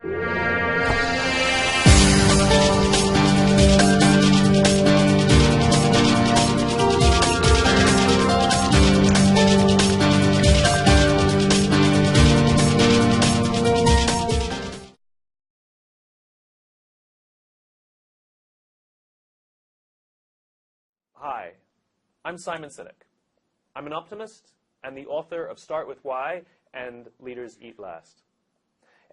Hi, I'm Simon Sinek. I'm an optimist and the author of Start With Why and Leaders Eat Last.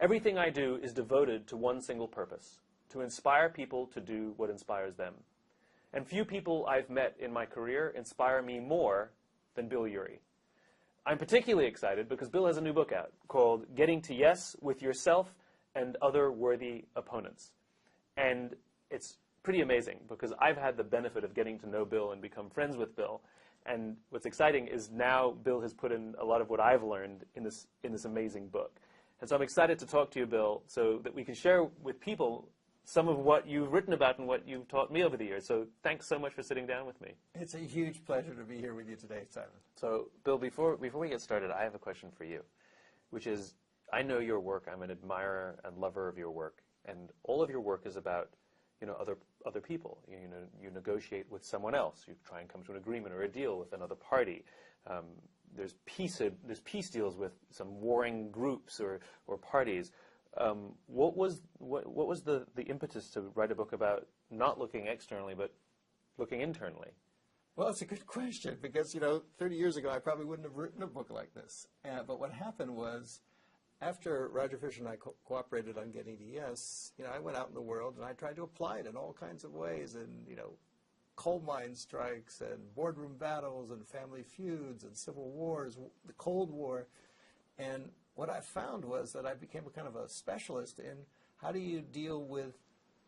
Everything I do is devoted to one single purpose, to inspire people to do what inspires them. And few people I've met in my career inspire me more than Bill Urey. I'm particularly excited because Bill has a new book out called Getting to Yes with Yourself and Other Worthy Opponents. And it's pretty amazing because I've had the benefit of getting to know Bill and become friends with Bill. And what's exciting is now Bill has put in a lot of what I've learned in this amazing book. And so I'm excited to talk to you, Bill, so that we can share with people some of what you've written about and what you've taught me over the years. So thanks so much for sitting down with me. It's a huge pleasure to be here with you today, Simon. So, Bill, before we get started, I have a question for you, which is, I know your work. I'm an admirer and lover of your work. And all of your work is about other people. You negotiate with someone else. You try and come to an agreement or a deal with another party. There's peace deals with some warring groups or parties. What was the impetus to write a book about not looking externally but looking internally? Well, it's a good question because 30 years ago I probably wouldn't have written a book like this. But what happened was, after Roger Fisher and I cooperated on Getting to Yes, I went out in the world and I tried to apply it in all kinds of ways, and coal mine strikes and boardroom battles and family feuds and civil wars, the Cold War. And what I found was that I became a kind of a specialist in how do you deal with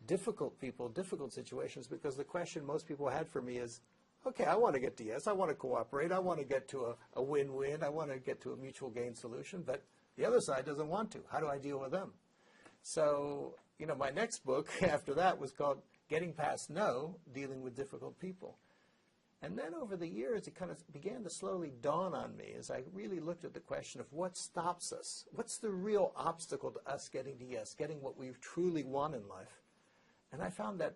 difficult people, difficult situations, because the question most people had for me is, okay, I want to get to yes, I want to cooperate, I want to get to a win-win, I want to get to a mutual gain solution, but the other side doesn't want to. How do I deal with them? So, my next book after that was called Getting Past No, Dealing with Difficult People. And then over the years, it kind of began to slowly dawn on me as I really looked at the question of what stops us. What's the real obstacle to us getting to yes, getting what we truly want in life? And I found that,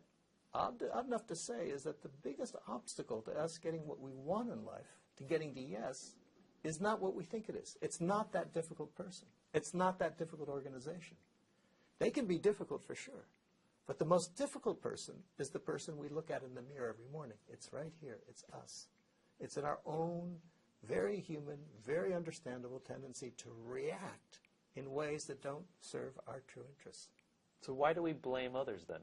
odd enough to say, is that the biggest obstacle to us getting what we want in life, to getting to yes, is not what we think it is. It's not that difficult person. It's not that difficult organization. They can be difficult for sure. But the most difficult person is the person we look at in the mirror every morning. It's right here. It's us. It's in our own very human, very understandable tendency to react in ways that don't serve our true interests. So why do we blame others then?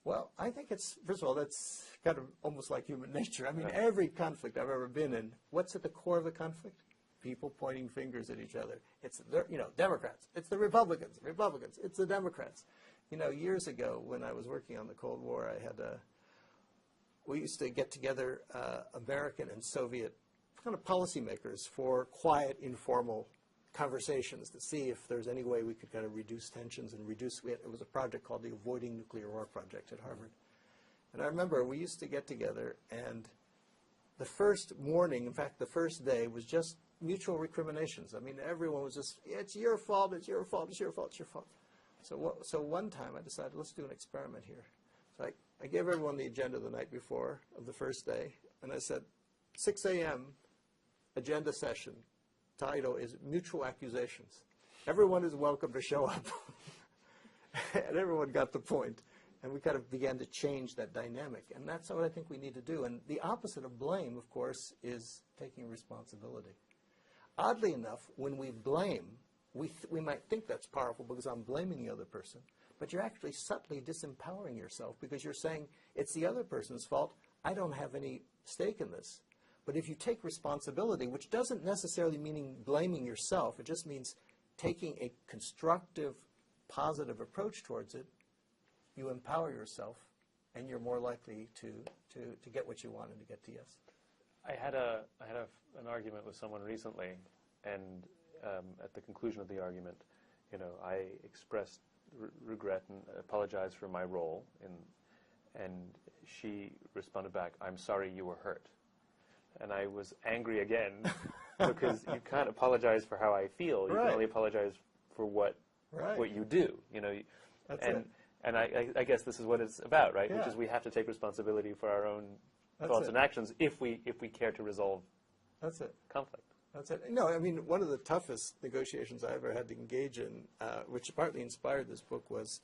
Well, I think it's, first of all, that's kind of almost like human nature. I mean, every conflict I've ever been in, what's at the core of the conflict? People pointing fingers at each other. It's, Democrats. It's the Republicans. It's the Democrats. Years ago when I was working on the Cold War, we used to get together American and Soviet kind of policymakers for quiet, informal conversations to see if there's any way we could kind of reduce tensions and it was a project called the Avoiding Nuclear War Project at Harvard. And I remember we used to get together, and the first morning, in fact the first day, was just mutual recriminations. I mean, everyone was just, it's your fault, it's your fault, it's your fault, it's your fault. So one time I decided, let's do an experiment here. So I gave everyone the agenda the night before of the first day, and I said, 6 a.m. agenda session. Title is Mutual Accusations. Everyone is welcome to show up. And everyone got the point. And we kind of began to change that dynamic. And that's what I think we need to do. And the opposite of blame, of course, is taking responsibility. Oddly enough, when we blame, we might think that's powerful because I'm blaming the other person. But you're actually subtly disempowering yourself because you're saying, it's the other person's fault. I don't have any stake in this. But if you take responsibility, which doesn't necessarily mean blaming yourself, it just means taking a constructive, positive approach towards it, you empower yourself, and you're more likely to get what you want and to get to yes. I had an argument with someone recently, and at the conclusion of the argument, I expressed regret and apologized for my role, and she responded back, "I'm sorry you were hurt." And I was angry again because you can't apologize for how I feel. You can only apologize for what Right. what you do. You know, That's and it. and I guess this is what it's about, right? Yeah. Which is we have to take responsibility for our own That's thoughts it. and actions if we care to resolve That's it. conflict. That's it. No, I mean, one of the toughest negotiations I ever had to engage in, which partly inspired this book, was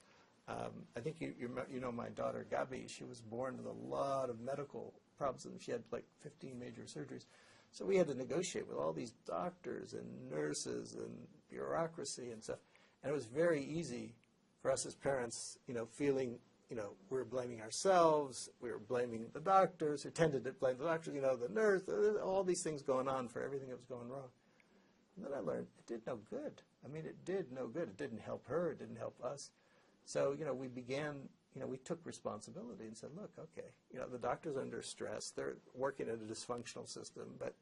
I think you know my daughter Gabi. She was born with a lot of medical problems, and she had like 15 major surgeries. So we had to negotiate with all these doctors and nurses and bureaucracy and stuff. And it was very easy for us as parents, feeling, we were blaming ourselves, we were blaming the doctors, who tended to blame the doctors, the nurse, all these things going on for everything that was going wrong. And then I learned it did no good. I mean, it did no good. It didn't help her. It didn't help us. So, we began, we took responsibility and said, look, okay, the doctor's under stress. They're working in a dysfunctional system, but,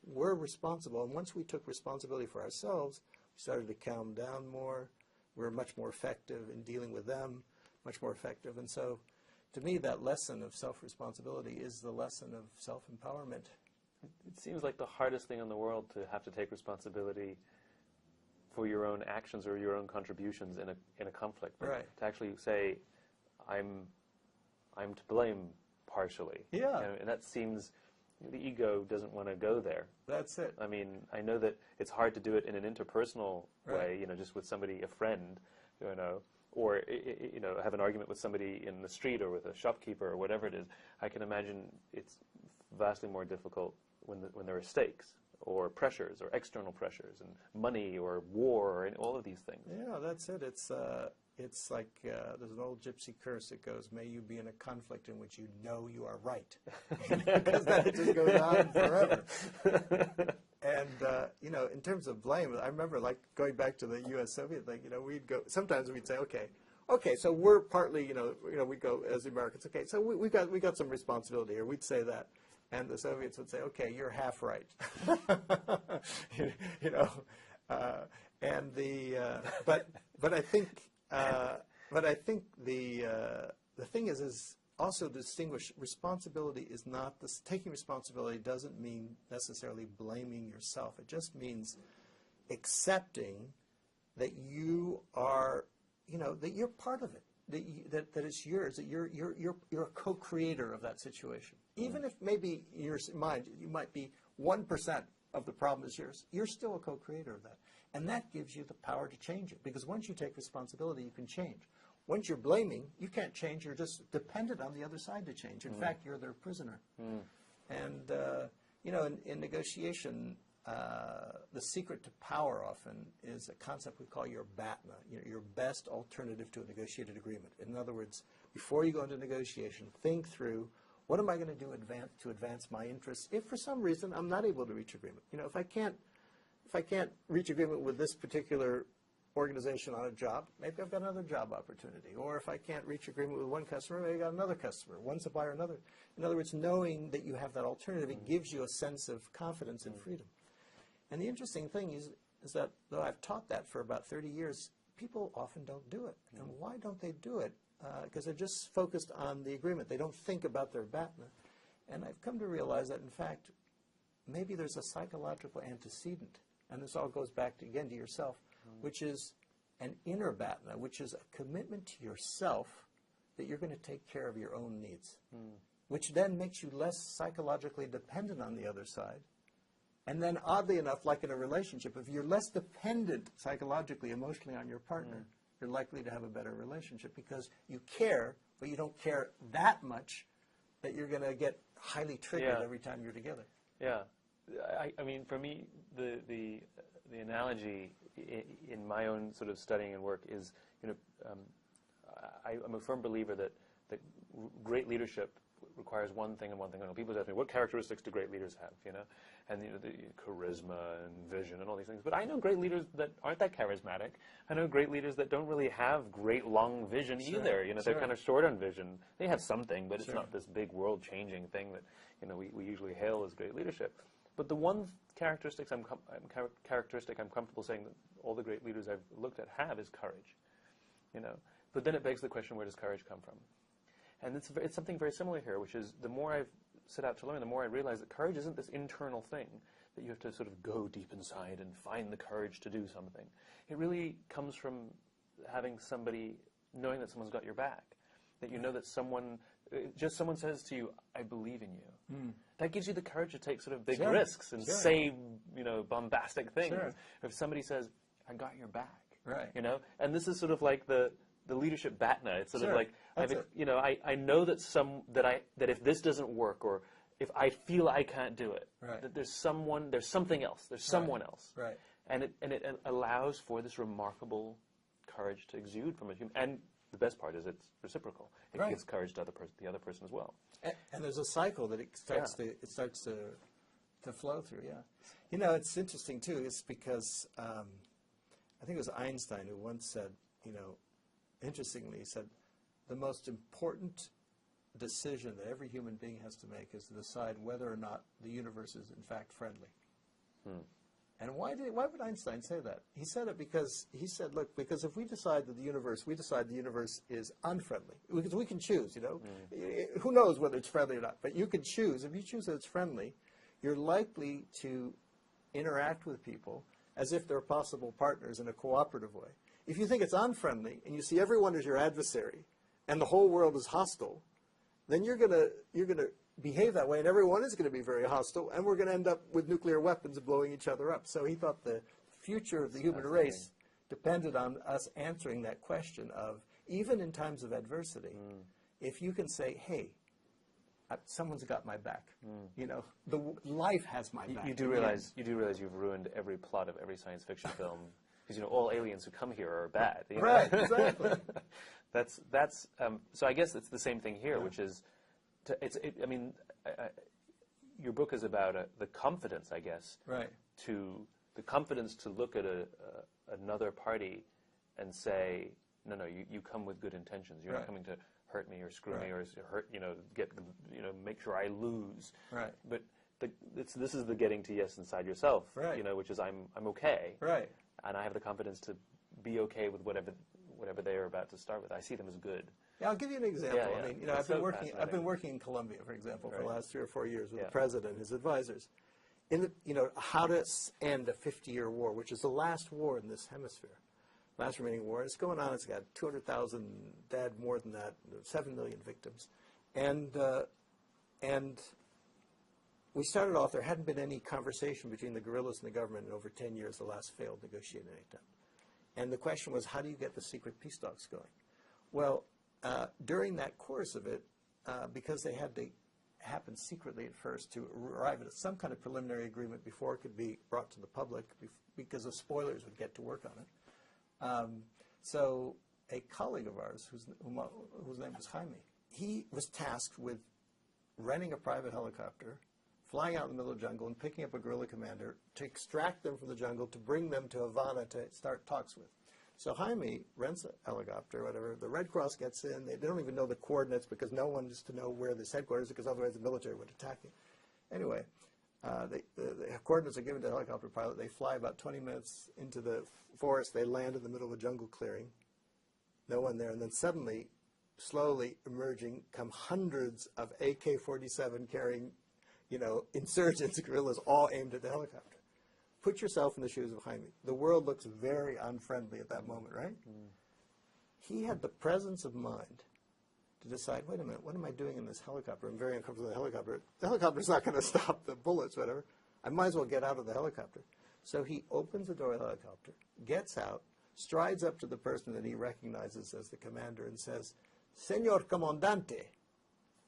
we're responsible. And once we took responsibility for ourselves, we started to calm down more. We were much more effective in dealing with them, much more effective. And so, to me, that lesson of self-responsibility is the lesson of self-empowerment. It seems like the hardest thing in the world to have to take responsibility for your own actions or your own contributions in a conflict. Right. To actually say, I'm to blame partially. Yeah. And that seems, the ego doesn't want to go there. That's it. I mean, I know that it's hard to do it in an interpersonal way, just with somebody, a friend, or have an argument with somebody in the street or with a shopkeeper or whatever it is. I can imagine it's vastly more difficult when there are stakes or pressures or external pressures and money or war and all of these things. Yeah, that's it. It's like there's an old gypsy curse that goes, may you be in a conflict in which you know you are right. Because then it just goes on forever. And, in terms of blame, I remember going back to the U.S.-Soviet thing, sometimes we'd say, okay, so we're partly, we go as the Americans, okay, so we got some responsibility here. We'd say that. And the Soviets would say, okay, you're half right. But I think the thing is also distinguish responsibility is not this. Taking responsibility doesn't mean necessarily blaming yourself. It just means accepting that you are, that you're part of it. That it's yours, that you're a co-creator of that situation. Even if maybe your mind, you might be 1% of the problem is yours, you're still a co-creator of that. And that gives you the power to change it. Because once you take responsibility, you can change. Once you're blaming, you can't change. You're just dependent on the other side to change. In fact, you're their prisoner. And, in negotiation, the secret to power often is a concept we call your BATNA, your best alternative to a negotiated agreement. In other words, before you go into negotiation, think through, what am I going to do to advance my interests if for some reason I'm not able to reach agreement? If I can't reach agreement with this particular organization on a job, maybe I've got another job opportunity. Or if I can't reach agreement with one customer, maybe I've got another customer, one supplier, another. In other words, knowing that you have that alternative, it gives you a sense of confidence and freedom. And the interesting thing is that though I've taught that for about 30 years, people often don't do it. And why don't they do it? Because they're just focused on the agreement. They don't think about their BATNA. And I've come to realize that, in fact, maybe there's a psychological antecedent. And this all goes back, again, to yourself, which is an inner BATNA, which is a commitment to yourself that you're going to take care of your own needs, which then makes you less psychologically dependent on the other side. And then, oddly enough, like in a relationship, if you're less dependent psychologically, emotionally on your partner, you're likely to have a better relationship because you care, but you don't care that much that you're going to get highly triggered every time you're together. Yeah. I mean, for me, the analogy in my own sort of studying and work is, I'm a firm believer that great leadership requires one thing and one thing only. People ask me, what characteristics do great leaders have, And the charisma and vision and all these things. But I know great leaders that aren't that charismatic. I know great leaders that don't really have great long vision either. They're kind of short on vision. They have something, but it's not this big world-changing thing that, we usually hail as great leadership. But the one characteristic I'm comfortable saying that all the great leaders I've looked at have is courage. But then it begs the question, where does courage come from? And it's something very similar here, which is the more I've set out to learn, the more I realize that courage isn't this internal thing that you have to sort of go deep inside and find the courage to do something. It really comes from having somebody, knowing that someone's got your back, that you know that someone says to you, I believe in you. That gives you the courage to take sort of big risks and say, bombastic things. If somebody says, I got your back, and this is sort of like the leadership BATNA. It's sort of like, I know that if this doesn't work, or if I feel I can't do it, that there's something else, there's someone else. And it allows for this remarkable courage to exude from a human. And the best part is it's reciprocal. It gives courage to the other person as well. And there's a cycle that it starts to flow through. It's interesting too. It's because I think it was Einstein who once said, interestingly, he said, the most important decision that every human being has to make is to decide whether or not the universe is in fact friendly. And why would Einstein say that? He said it because he said, look, because if we decide that the universe is unfriendly, because we can choose, who knows whether it's friendly or not, but you can choose. If you choose that it's friendly, you're likely to interact with people as if they're possible partners in a cooperative way. If you think it's unfriendly and you see everyone as your adversary and the whole world is hostile, then you're gonna behave that way, and everyone is going to be very hostile, and we're going to end up with nuclear weapons blowing each other up. So he thought the future of the human race depended on us answering that question of, even in times of adversity, if you can say, hey, someone's got my back. The life has my back. You do realize you've ruined every plot of every science fiction film, because all aliens who come here are bad. Right, exactly. So I guess it's the same thing here, which is, your book is about the confidence, I guess, the confidence to look at another party and say, no, you come with good intentions. You're not coming to hurt me or screw me or hurt, make sure I lose. But this is the getting to yes inside yourself, which is I'm okay, and I have the confidence to be okay with whatever they are about to start with. I see them as good. Yeah, I'll give you an example. I've been working in Colombia, for example, for the last 3 or 4 years with the president and his advisors. How to end a 50-year war, which is the last war in this hemisphere, last remaining war. It's going on. It's got 200,000 dead, more than that, 7 million victims, and we started off. There hadn't been any conversation between the guerrillas and the government in over 10 years. The last failed negotiating attempt, and the question was, how do you get the secret peace talks going? Well, during that course of it, because they had to happen secretly at first to arrive at some kind of preliminary agreement before it could be brought to the public, because the spoilers would get to work on it. So a colleague of ours, whose name was Jaime, he was tasked with renting a private helicopter, flying out in the middle of the jungle and picking up a guerrilla commander to extract them from the jungle, to bring them to Havana to start talks with. So Jaime rents a helicopter, whatever. The Red Cross gets in. They don't even know the coordinates, because no one is to know where this headquarters is, because otherwise the military would attack it. Anyway, the coordinates are given to the helicopter pilot. They fly about 20 minutes into the forest. They land in the middle of a jungle clearing. No one there. And then suddenly, slowly emerging, come hundreds of AK-47 carrying, insurgents, guerrillas, all aimed at the helicopter. Put yourself in the shoes of Jaime. The world looks very unfriendly at that moment, right? He had the presence of mind to decide, wait a minute, what am I doing in this helicopter? I'm very uncomfortable with the helicopter. The helicopter's not going to stop the bullets, whatever. I might as well get out of the helicopter. So he opens the door of the helicopter, gets out, strides up to the person that he recognizes as the commander and says, Senor Comandante,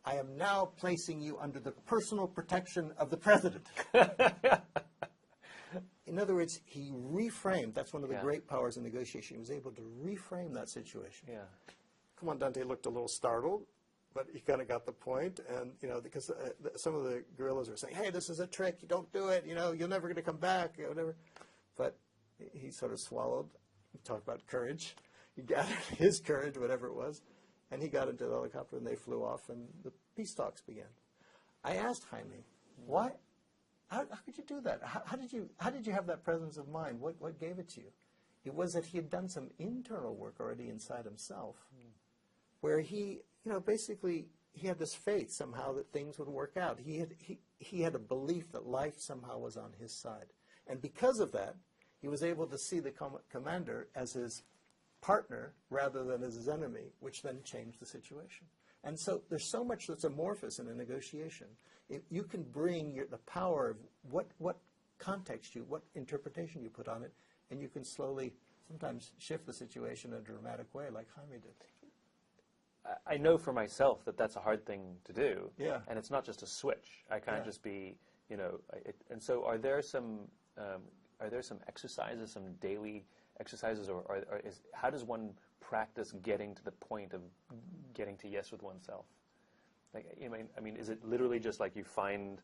I am now placing you under the personal protection of the president. In other words, he reframed. That's one of the great powers in negotiation. He was able to reframe that situation. Comandante looked a little startled, but he kind of got the point. And, because some of the guerrillas were saying, hey, this is a trick. You don't do it. You're never going to come back, whatever. But he sort of swallowed. He talked about courage. He gathered his courage, whatever it was, and he got into the helicopter, and they flew off, and the peace talks began. I asked Jaime, why? How could you do that? How did you have that presence of mind? What gave it to you? It was that he had done some internal work already inside himself, where he, basically he had this faith somehow that things would work out. He had a belief that life somehow was on his side, and because of that, he was able to see the commander as his partner rather than as his enemy, which then changed the situation. And so there's so much that's amorphous in a negotiation. You can bring the power of what context what interpretation you put on it, and you can slowly sometimes shift the situation in a dramatic way, like Jaime did. I know for myself that that's a hard thing to do. Yeah. And it's not just a switch. I can't just be, and so are there some exercises, some daily exercises, or how does one practice getting to the point of getting to yes with oneself? Like, I mean, is it literally just like you find?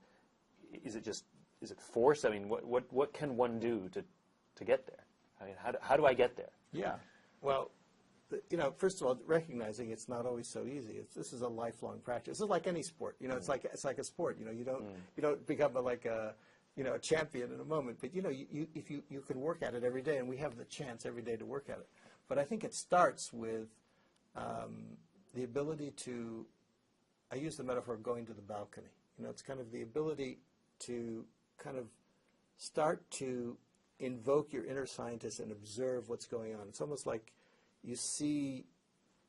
Is it force? I mean, what can one do to get there? I mean, how do I get there? Yeah. Well, first of all, recognizing it's not always so easy. This is a lifelong practice. It's like any sport. It's like a sport. You don't become a champion in a moment. But if you can work at it every day, and we have the chance every day to work at it. But I think it starts with the ability to. I use the metaphor of going to the balcony. It's kind of the ability to kind of start to invoke your inner scientist and observe what's going on. It's almost like you see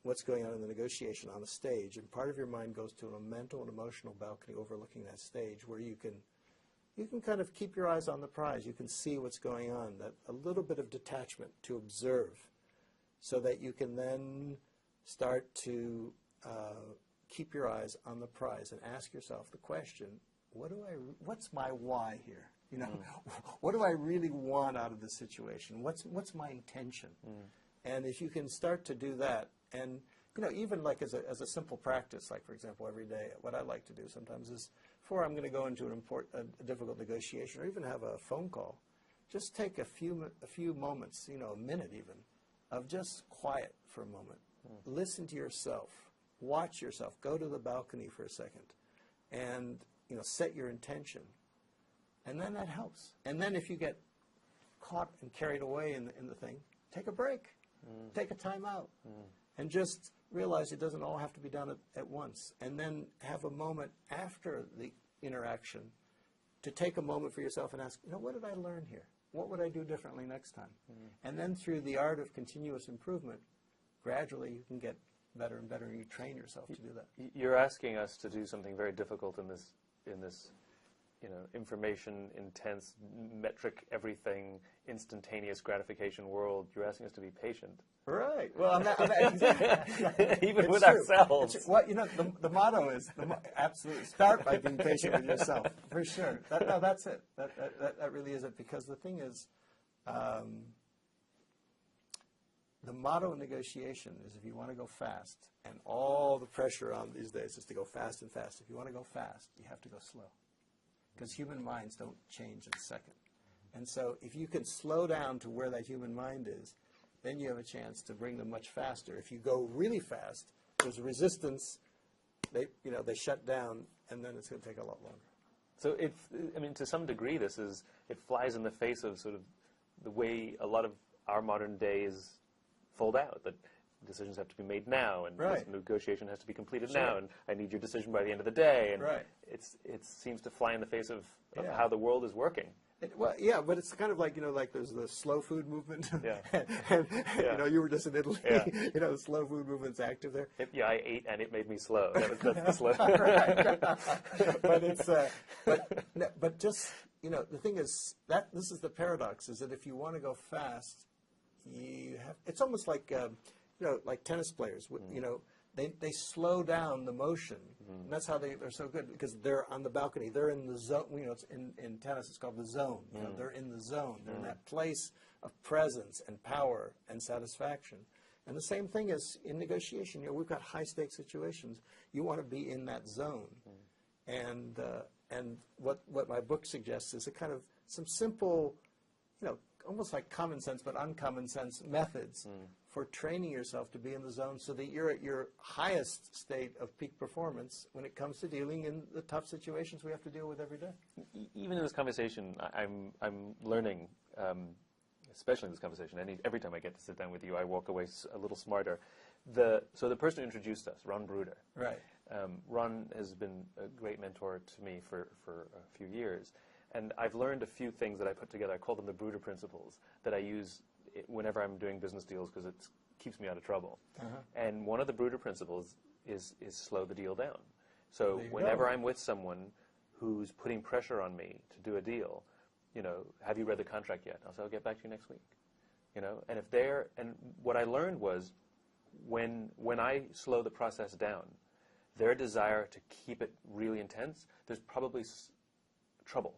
what's going on in the negotiation on a stage, and part of your mind goes to a mental and emotional balcony overlooking that stage, where you can kind of keep your eyes on the prize. You can see what's going on, that a little bit of detachment to observe, so that you can then start to keep your eyes on the prize and ask yourself the question, what's my why here? What do I really want out of this situation? What's my intention? And if you can start to do that, and even like as a simple practice, like for example every day, what I like to do sometimes is, before I'm going to go into a difficult negotiation or even have a phone call, just take a few moments, a minute even, of just quiet for a moment. Listen to yourself, watch yourself, go to the balcony for a second, and set your intention. And then that helps. And then if you get caught and carried away in the thing, take a break. Take a time out. And just realize it doesn't all have to be done at once. And then have a moment after the interaction to take a moment for yourself and ask, what did I learn here? What would I do differently next time? And then through the art of continuous improvement, gradually you can get better and better, and you train yourself to do that. You're asking us to do something very difficult in this information intense, metric, everything, instantaneous gratification world. You're asking us to be patient. Right. Well, I'm exactly. Even with ourselves. Well, the motto is absolutely start by being patient with yourself, for sure. That's it. That really is it. Because the thing is, the motto in negotiation is, if you want to go fast, and all the pressure on these days is to go fast and fast. If you want to go fast, you have to go slow. Because human minds don't change in a second. And so if you can slow down to where that human mind is, then you have a chance to bring them much faster. If you go really fast, there's a resistance, they shut down, and then it's going to take a lot longer. So to some degree, it flies in the face of sort of the way a lot of our modern days fold out, that decisions have to be made now, and this negotiation has to be completed now, and I need your decision by the end of the day. And it seems to fly in the face of how the world is working. But it's kind of like, like there's the slow food movement. and you were just in Italy. The slow food movement's active there. I ate and it made me slow. That's the slow. But just, the thing is, this is the paradox, is that if you want to go fast, it's almost like, like tennis players, they slow down the motion. And that's how they're so good, because they're on the balcony. They're in the zone. It's in tennis, it's called the zone. They're in the zone. They're in that place of presence and power and satisfaction. And the same thing is in negotiation. We've got high-stakes situations. You want to be in that zone. And what my book suggests is a kind of some simple, almost like common sense, but uncommon sense methods for training yourself to be in the zone, so that you're at your highest state of peak performance when it comes to dealing in the tough situations we have to deal with every day. Even in this conversation, I'm learning, especially in this conversation. Every time I get to sit down with you, I walk away a little smarter. So the person who introduced us, Ron Bruder. Right. Ron has been a great mentor to me for a few years. And I've learned a few things that I put together. I call them the Bruder principles, that I use whenever I'm doing business deals, because keeps me out of trouble. Uh-huh. And one of the Bruder principles is slow the deal down. So There you whenever go. I'm with someone who's putting pressure on me to do a deal, you know, have you read the contract yet? I'll say, I'll get back to you next week. You know, and if they're, and what I learned was when I slow the process down, their desire to keep it really intense, there's probably trouble,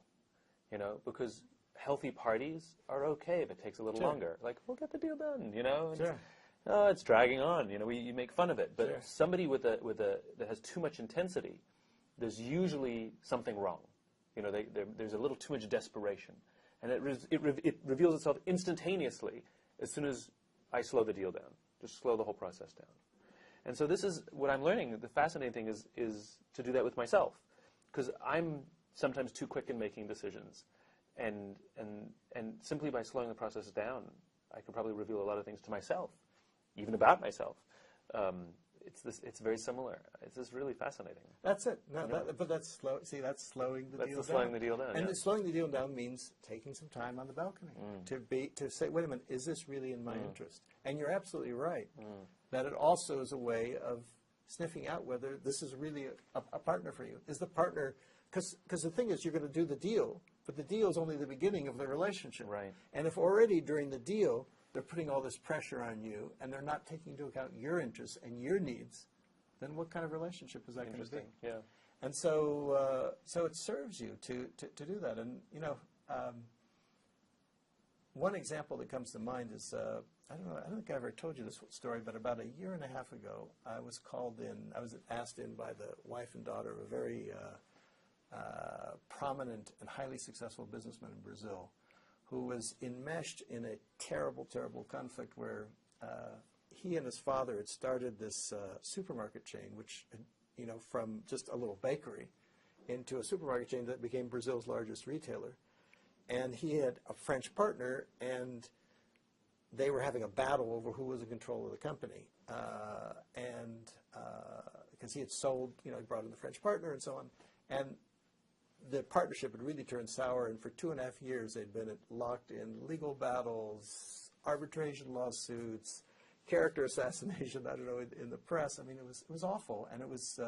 you know, because healthy parties are okay if it takes a little Sure. longer. Like, we'll get the deal done, you know. And Sure. oh, it's dragging on. You know, you make fun of it. But Sure. somebody that has too much intensity, there's usually something wrong. You know, there's a little too much desperation, and it reveals itself instantaneously as soon as I slow the deal down. Just slow the whole process down. And so this is what I'm learning. The fascinating thing is to do that with myself, because I'm sometimes too quick in making decisions, and simply by slowing the process down, I could probably reveal a lot of things to myself, even about myself. It's very similar. It's just really fascinating. That's it. No, Yeah. but that's slow. See, that's slowing the That's deal the down. slowing the deal down. And yeah. slowing the deal down means taking some time on the balcony to say, wait a minute, is this really in my interest? And you're absolutely right that it also is a way of sniffing out whether this is really a partner for you. Is the partner, because the thing is, you're going to do the deal, but the deal is only the beginning of the relationship. Right. And if already during the deal they're putting all this pressure on you and they're not taking into account your interests and your needs, then what kind of relationship is that going to be? Interesting. Yeah. And so, so it serves you to do that. And you know, one example that comes to mind is I don't think I ever told you this story, but about a year and a half ago, I was called in. I was asked in by the wife and daughter of a very prominent and highly successful businessman in Brazil, who was enmeshed in a terrible, terrible conflict where he and his father had started this supermarket chain, which, you know, from just a little bakery into a supermarket chain that became Brazil's largest retailer. And he had a French partner, and they were having a battle over who was in control of the company. Because he had sold, you know, he brought in the French partner and so on. And the partnership had really turned sour, and for 2.5 years they'd been locked in legal battles, arbitration lawsuits, character assassination, I don't know, in the press. I mean, it was awful, and it was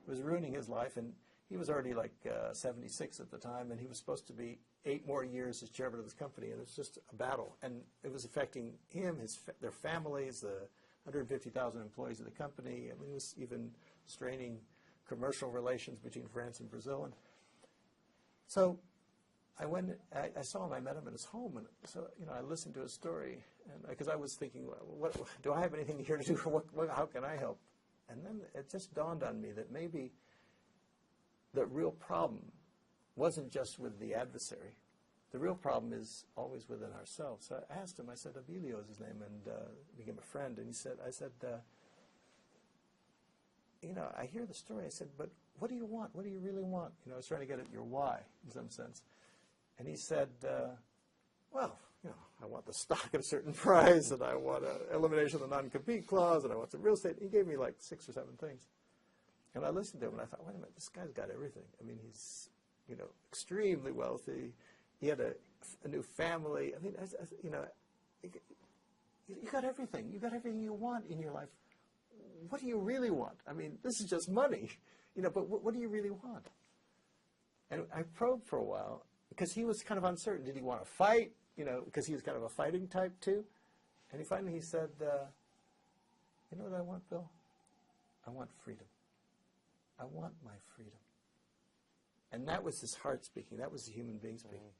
ruining his life. And he was already like 76 at the time, and he was supposed to be 8 more years as chairman of this company, and it was just a battle. And it was affecting him, their families, the 150,000 employees of the company. I mean, it was even straining commercial relations between France and Brazil. And so I saw him, I met him at his home, and so, you know, I listened to his story, and because I was thinking, what do I have anything here to do, how can I help? And then it just dawned on me that maybe the real problem wasn't just with the adversary. The real problem is always within ourselves. So I asked him, I said, Abilio is his name, and became a friend, and I said, you know, I hear the story. I said, but what do you want? What do you really want? You know, I was trying to get at your why, in some sense. And he said, well, you know, I want the stock at a certain price, and I want an elimination of the non-compete clause, and I want some real estate. He gave me like 6 or 7 things. And I listened to him, and I thought, wait a minute, this guy's got everything. I mean, he's, you know, extremely wealthy. He had a new family. I mean, you know, you got everything. You got everything you want in your life. What do you really want? I mean, this is just money, you know, but what do you really want? And I probed for a while, because he was kind of uncertain. Did he want to fight? You know, because he was kind of a fighting type too. And finally he said, you know what I want, Bill? I want freedom. I want my freedom. And that was his heart speaking. That was the human being speaking.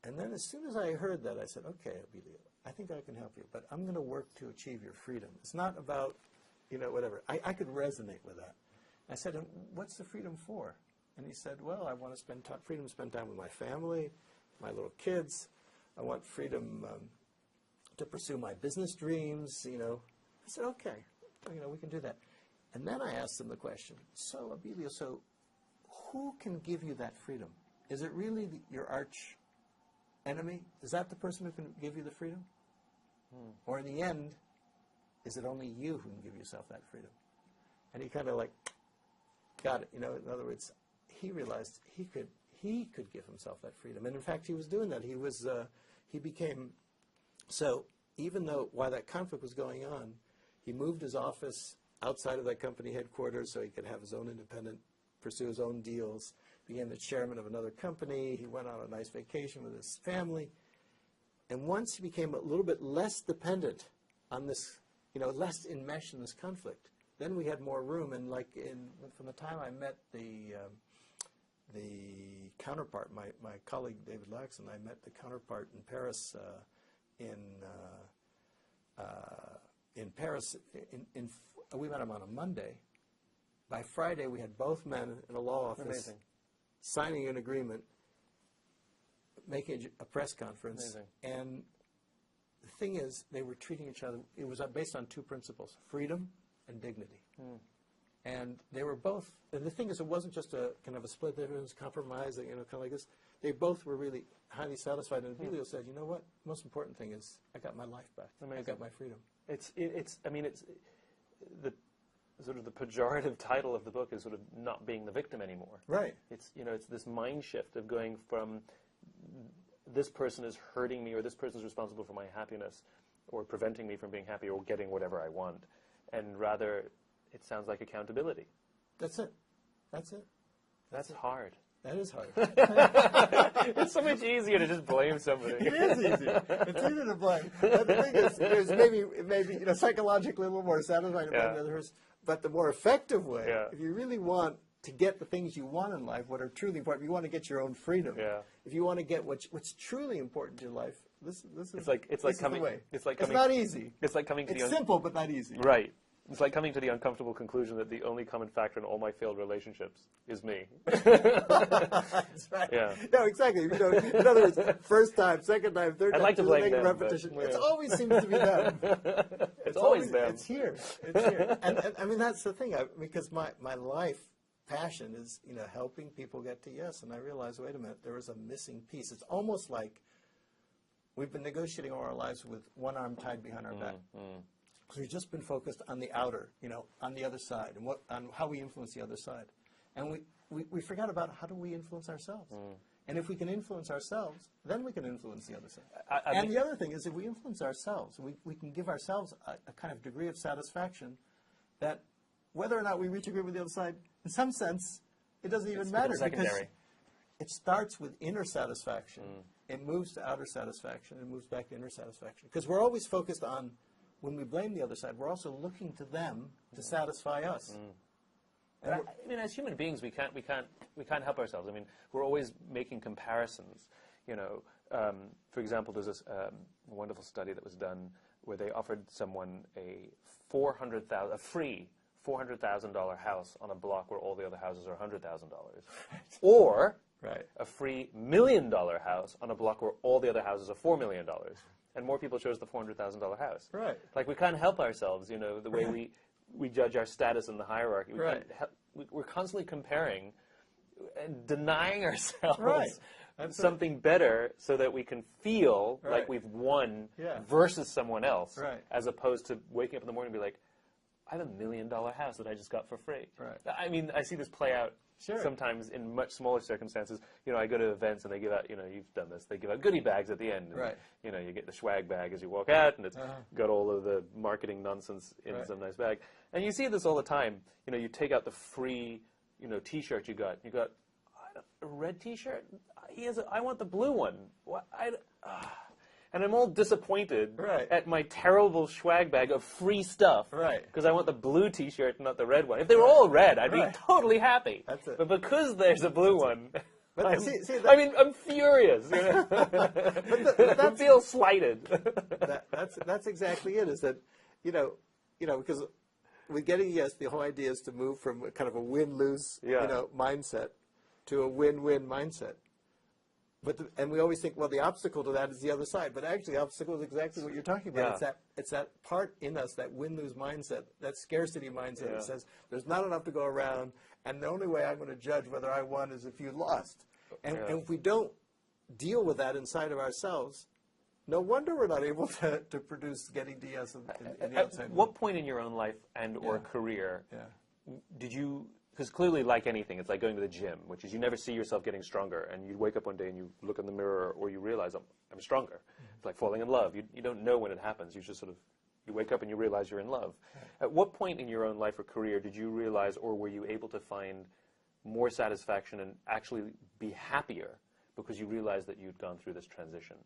And then as soon as I heard that, I said, okay, Abilio, I think I can help you, but I'm going to work to achieve your freedom. It's not about, you know, whatever. I could resonate with that. I said, and what's the freedom for? And he said, well, I want to freedom to spend time with my family, my little kids. I want freedom to pursue my business dreams, you know. I said, okay, you know, we can do that. And then I asked him the question, so Abilio, so who can give you that freedom? Is it really your arch enemy? Is that the person who can give you the freedom? Or in the end, is it only you who can give yourself that freedom? And he kind of like got it, you know. In other words, he realized he could give himself that freedom, and in fact, he was doing that. He became so. even though while that conflict was going on, he moved his office outside of that company headquarters so he could have his own independent, pursue his own deals, became the chairman of another company. He went on a nice vacation with his family. And once he became a little bit less dependent on this, less enmeshed in this conflict, then we had more room. And from the time I met the counterpart, my colleague David Laxon, I met the counterpart in Paris in Paris. We met him on a Monday. By Friday, we had both men in a law office. Amazing. Signing an agreement, making a press conference. Amazing. And the thing is, they were treating each other, it was based on two principles, freedom and dignity. And they were both, and the thing is, it wasn't just a kind of a split difference, compromise, kind of like this. They both were really highly satisfied. And Emilio said, you know what, the most important thing is I got my life back. Amazing. I got my freedom. It's the sort of the pejorative title of the book is sort of not being the victim anymore. Right. It's this mind shift of going from this person is hurting me or this person is responsible for my happiness or preventing me from being happy or getting whatever I want, and rather it sounds like accountability. That's it. That's it. That's hard. That is hard. It's so much easier to just blame somebody. It is easier. It's easy to blame. But the thing is, there's maybe psychologically a little more satisfying to blame the others. But the more effective way, if you really want to get the things you want in life, what are truly important, if you want to get your own freedom, if you want to get what's truly important in your life, this is the way. It's not easy. It's like coming to It's simple, but not easy. Right. It's like coming to the uncomfortable conclusion that the only common factor in all my failed relationships is me. That's right. Yeah. No, exactly. In other words, first time, second time, third time. I'd like to blame them, repetition. but, It always seems to be them. It's always them. It's here. It's here. And I mean, that's the thing. Because my life passion is, helping people get to yes. And I realized, wait a minute, there was a missing piece. It's almost like we've been negotiating all our lives with one arm tied behind our back. Because we've just been focused on the outer, on the other side, and on how we influence the other side. And we forgot about how do we influence ourselves. And if we can influence ourselves, then we can influence the other side. And the other thing is, if we influence ourselves, we can give ourselves a kind of degree of satisfaction that whether or not we reach agreement with the other side, in some sense, it doesn't even matter. Because it starts with inner satisfaction. It moves to outer satisfaction. It moves back to inner satisfaction. Because we're always focused on, when we blame the other side, we're also looking to them to satisfy us. But I mean, as human beings, we can't help ourselves. I mean, we're always making comparisons. For example, there's this wonderful study that was done where they offered someone a free $400,000 house on a block where all the other houses are $100,000, or a free $1 million house on a block where all the other houses are $4 million. And more people chose the $400,000 house. Right. Like, we can't help ourselves, the way we judge our status in the hierarchy. We're constantly comparing and denying ourselves something better so that we can feel like we've won versus someone else, as opposed to waking up in the morning and be like, I have $1 million house that I just got for free. I mean, I see this play out sometimes in much smaller circumstances. I go to events and they give out, you've done this, they give out goodie bags at the end. And, you get the swag bag as you walk out, and it's got all of the marketing nonsense in some nice bag. And you see this all the time. You take out the free, T-shirt you got. You got a red T-shirt? I want the blue one. And I'm all disappointed at my terrible swag bag of free stuff. Because I want the blue T-shirt, not the red one. If they were all red, I'd be totally happy. That's it. But because there's a blue one, I'm furious. I feel slighted. That's exactly it. Is that because with getting yes, the whole idea is to move from a kind of a win-lose mindset to a win-win mindset. And we always think, well, the obstacle to that is the other side. But actually, the obstacle is exactly what you're talking about. It's that part in us, that win-lose mindset, that scarcity mindset that says there's not enough to go around, and the only way I'm going to judge whether I won is if you lost. And if we don't deal with that inside of ourselves, no wonder we're not able to produce getting DS in the outside. At what point in your own life and or career did you... Because clearly, like anything, it's like going to the gym, which is you never see yourself getting stronger. And you wake up one day and you look in the mirror or you realize, I'm stronger. like falling in love. You don't know when it happens. You just sort of, you wake up and you realize you're in love. At what point in your own life or career did you realize, or were you able to find more satisfaction and actually be happier because you realized that you'd gone through this transition?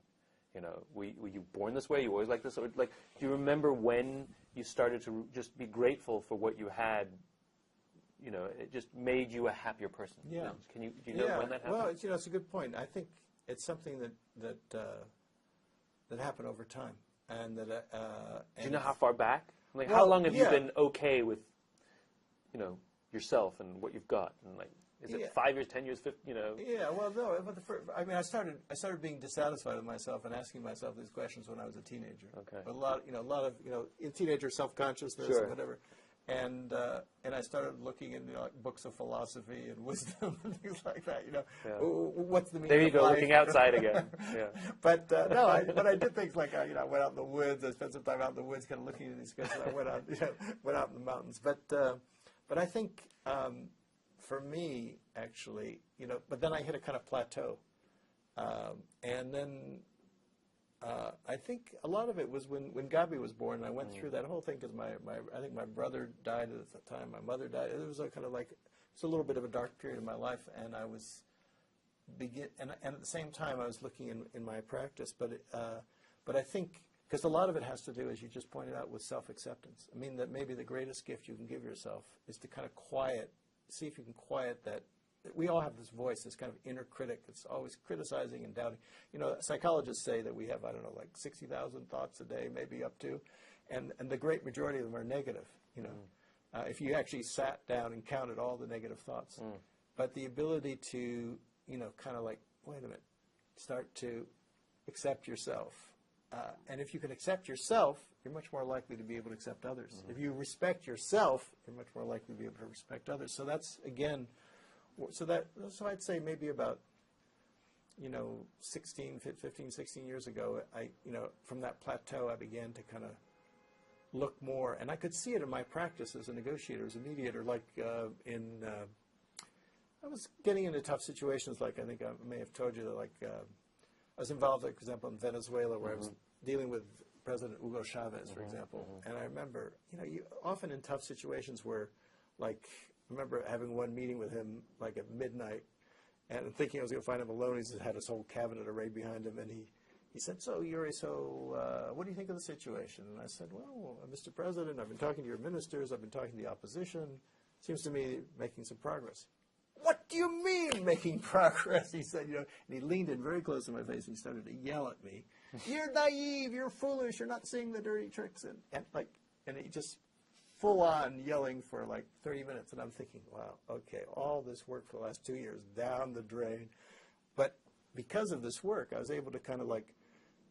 You know, were you born this way? You always like this? Or like, do you remember when you started to just be grateful for what you had? You know, it just made you a happier person. Yeah. Do you know when that happened? Well, it's a good point. I think it's something that happened over time, and that. Do you know how far back? Like, how long have you been okay with, you know, yourself and what you've got, and like, is it 5 years, 10 years, 50? You know? Yeah. Well, no. But I mean, I started being dissatisfied with myself and asking myself these questions when I was a teenager. Okay. A lot of in teenager self-consciousness Sure. and whatever. And I started looking in like books of philosophy and wisdom and things like that. You know, what's the meaning? There you of go, life? looking outside again. Yeah. But no, I did things like I went out in the woods. I spent some time out in the woods, kind of looking at these questions. I went out in the mountains. But I think for me, actually, but then I hit a kind of plateau, and then. I think a lot of it was when Gabi was born, and I went through that whole thing because I think my brother died at the time, my mother died. It was a kind of like, it's a little bit of a dark period in my life, and I was and at the same time I was looking in my practice, but I think, because a lot of it has to do, as you just pointed out, with self-acceptance. I mean, that maybe the greatest gift you can give yourself is to kind of see if you can quiet that. We all have this voice, this kind of inner critic that's always criticizing and doubting. Psychologists say that we have, I don't know, like 60,000 thoughts a day, maybe up to, and the great majority of them are negative, if you actually sat down and counted all the negative thoughts. But the ability to, kind of like, wait a minute, start to accept yourself. And if you can accept yourself, you're much more likely to be able to accept others. If you respect yourself, you're much more likely to be able to respect others. So that's, again... So I'd say maybe about, 15, 16 years ago, from that plateau, I began to kind of look more, and I could see it in my practice as a negotiator, as a mediator, like I was getting into tough situations, like I think I may have told you that, like, I was involved, like, for example, in Venezuela, where I was dealing with President Hugo Chavez, for example, and I remember, you often in tough situations where, like, I remember having one meeting with him, like, at midnight, and thinking I was going to find him alone. He just had his whole cabinet arrayed behind him, and he said, "So, Yuri, what do you think of the situation?" And I said, "Well, Mr. President, I've been talking to your ministers, I've been talking to the opposition. Seems to me making some progress." "What do you mean making progress?" He said, and he leaned in very close to my face, and he started to yell at me. "You're naive, you're foolish, you're not seeing the dirty tricks." And he just full on yelling for like 30 minutes. And I'm thinking, wow, okay, all this work for the last 2 years down the drain. But because of this work, I was able to kind of like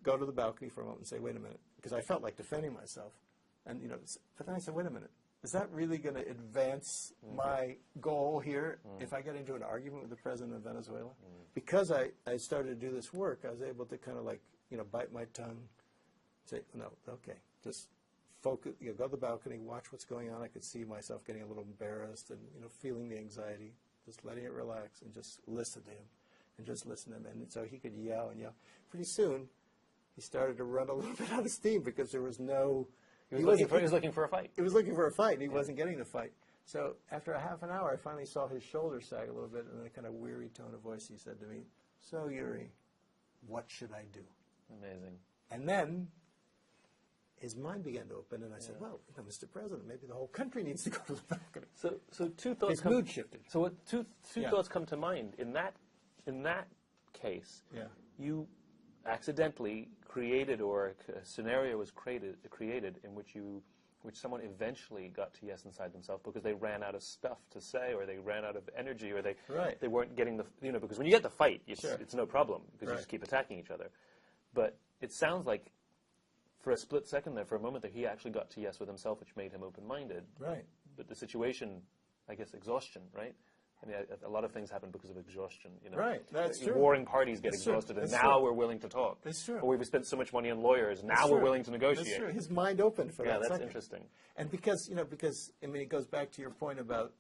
go to the balcony for a moment and say, wait a minute, because I felt like defending myself. And, but then I said, wait a minute, is that really going to advance my goal here if I get into an argument with the president of Venezuela? Because I started to do this work, I was able to kind of like, bite my tongue, say, no, okay, just focus, go to the balcony, watch what's going on. I could see myself getting a little embarrassed and, feeling the anxiety, just letting it relax and just listen to him and just listen to him. And so he could yell and yell. Pretty soon, he started to run a little bit out of steam because there was no... He was looking for a fight. He was looking for a fight, and he wasn't getting the fight. So after a half an hour, I finally saw his shoulders sag a little bit, and in a kind of weary tone of voice, he said to me, "So, Yuri, what should I do?" Amazing. And then his mind began to open, and I said, well, Mr. President, maybe the whole country needs to go to the balcony. So two thoughts. His mood shifted. So what two thoughts come to mind in that case? Yeah. You accidentally created, or a scenario was created in which someone eventually got to yes inside themselves because they ran out of stuff to say, or they ran out of energy, or they weren't getting because when you get the fight, it's no problem because you just keep attacking each other. But it sounds like for a split second there, for a moment there, he actually got to yes with himself, which made him open-minded. Right. But the situation, I guess, exhaustion, right? I mean, a lot of things happen because of exhaustion. Right, that's true. Warring parties get exhausted, and now we're willing to talk. That's true. Or we've spent so much money on lawyers, now we're willing to negotiate. That's true. His mind opened for that that's second. interesting. And because I mean, it goes back to your point about,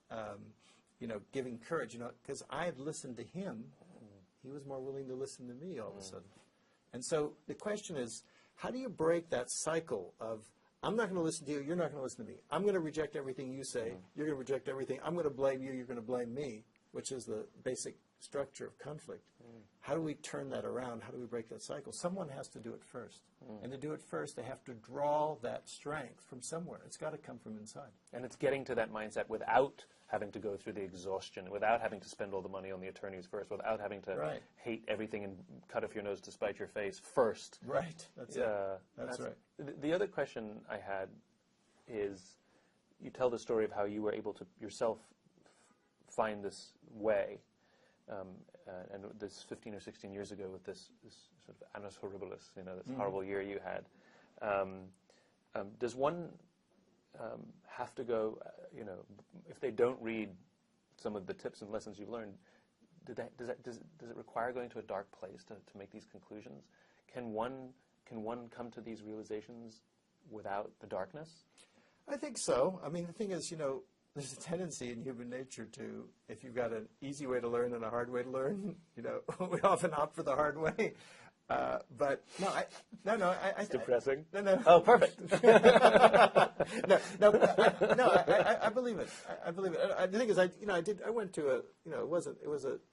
giving courage, because I had listened to him, he was more willing to listen to me all of a sudden. And so the question is, how do you break that cycle of, I'm not going to listen to you, you're not going to listen to me. I'm going to reject everything you say, you're going to reject everything. I'm going to blame you, you're going to blame me, which is the basic structure of conflict. How do we turn that around? How do we break that cycle? Someone has to do it first. And to do it first, they have to draw that strength from somewhere. It's got to come from inside. And it's getting to that mindset without having to go through the exhaustion, without having to spend all the money on the attorneys first, without having to hate everything and cut off your nose to spite your face first. Right. That's it. That's right. The other question I had is, you tell the story of how you were able to yourself find this way, and this 15 or 16 years ago with this sort of annus horribilis, this horrible year you had. Does one have to go, if they don't read some of the tips and lessons you've learned, does it require going to a dark place to make these conclusions? Can one come to these realizations without the darkness? I think so. I mean, the thing is, there's a tendency in human nature to, if you've got an easy way to learn and a hard way to learn, we often opt for the hard way. But no, it's depressing. No. Oh, perfect. I believe it. I believe it. The thing is, I went to it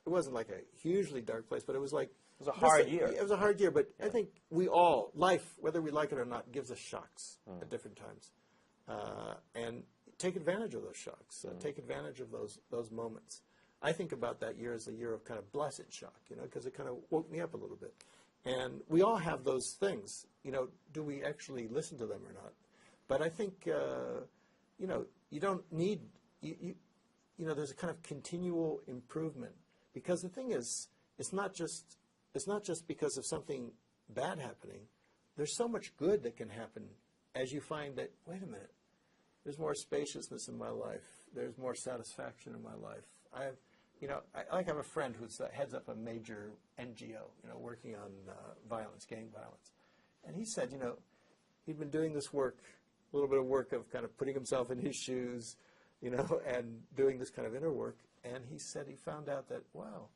wasn't like a hugely dark place, but it was like, it was a hard year. It was a hard year, but I think life, whether we like it or not, gives us shocks at different times, and take advantage of those shocks. Take advantage of those moments. I think about that year as a year of kind of blessed shock, because it kind of woke me up a little bit. And we all have those things. Do we actually listen to them or not? But I think, you don't need, there's a kind of continual improvement. Because the thing is, it's not just because of something bad happening. There's so much good that can happen as you find that, wait a minute, there's more spaciousness in my life. There's more satisfaction in my life. I have a friend who heads up a major NGO, working on violence, gang violence. And he said, he'd been doing this work, a little bit of work of kind of putting himself in his shoes, and doing this kind of inner work. And he said he found out that, wow,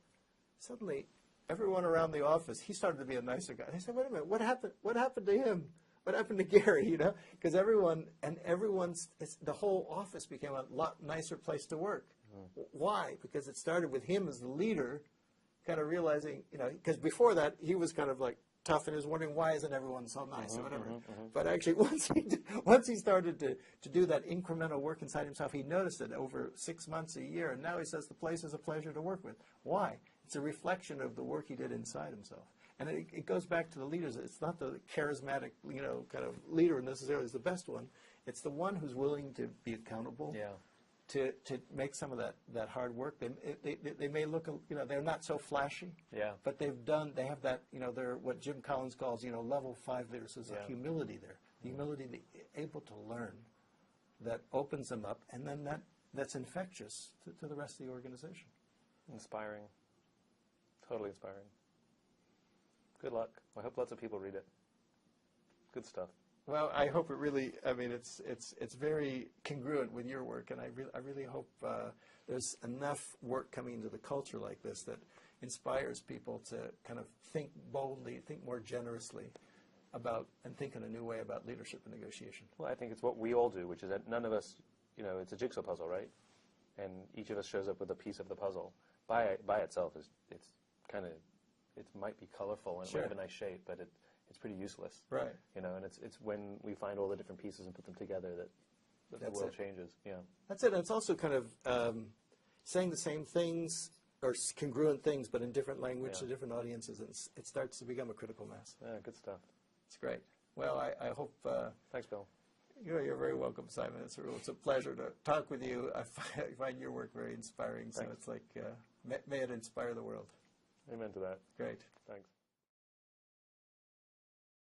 suddenly everyone around the office, he started to be a nicer guy. And he said, wait a minute, what happened to him? What happened to Gary, Because the whole office became a lot nicer place to work. Why? Because it started with him as the leader, kind of realizing, because before that, he was kind of like tough and he was wondering, why isn't everyone so nice or whatever. But actually, once he started to do that incremental work inside himself, he noticed it over 6 months, a year, and now he says the place is a pleasure to work with. Why? It's a reflection of the work he did inside himself. And it goes back to the leaders. It's not the charismatic, kind of leader necessarily is the best one. It's the one who's willing to be accountable, to make some of that hard work. They may look, they're not so flashy, but they have that, they're what Jim Collins calls, level 5 leaders. There's a humility there. The humility, able to learn, that opens them up, and then that's infectious to the rest of the organization. Inspiring. Totally inspiring. Good luck. I hope lots of people read it. Good stuff. Well, I hope it really, it's very congruent with your work, and I really hope there's enough work coming into the culture like this that inspires people to kind of think boldly, think more generously about, and think in a new way about leadership and negotiation. Well, I think it's what we all do, which is that none of us, it's a jigsaw puzzle, right? And each of us shows up with a piece of the puzzle. By itself, it might be colorful and it might have a nice shape, but it's pretty useless. Right. And it's when we find all the different pieces and put them together that the world changes. Yeah. That's it. And it's also kind of saying the same things or congruent things, but in different language to different audiences, and it starts to become a critical mass. Yeah, good stuff. It's great. Well, I hope... Thanks, Bill. You're very welcome, Simon. It's a pleasure to talk with you. I find your work very inspiring, so it's like, may it inspire the world. Amen to that. Great. Thanks.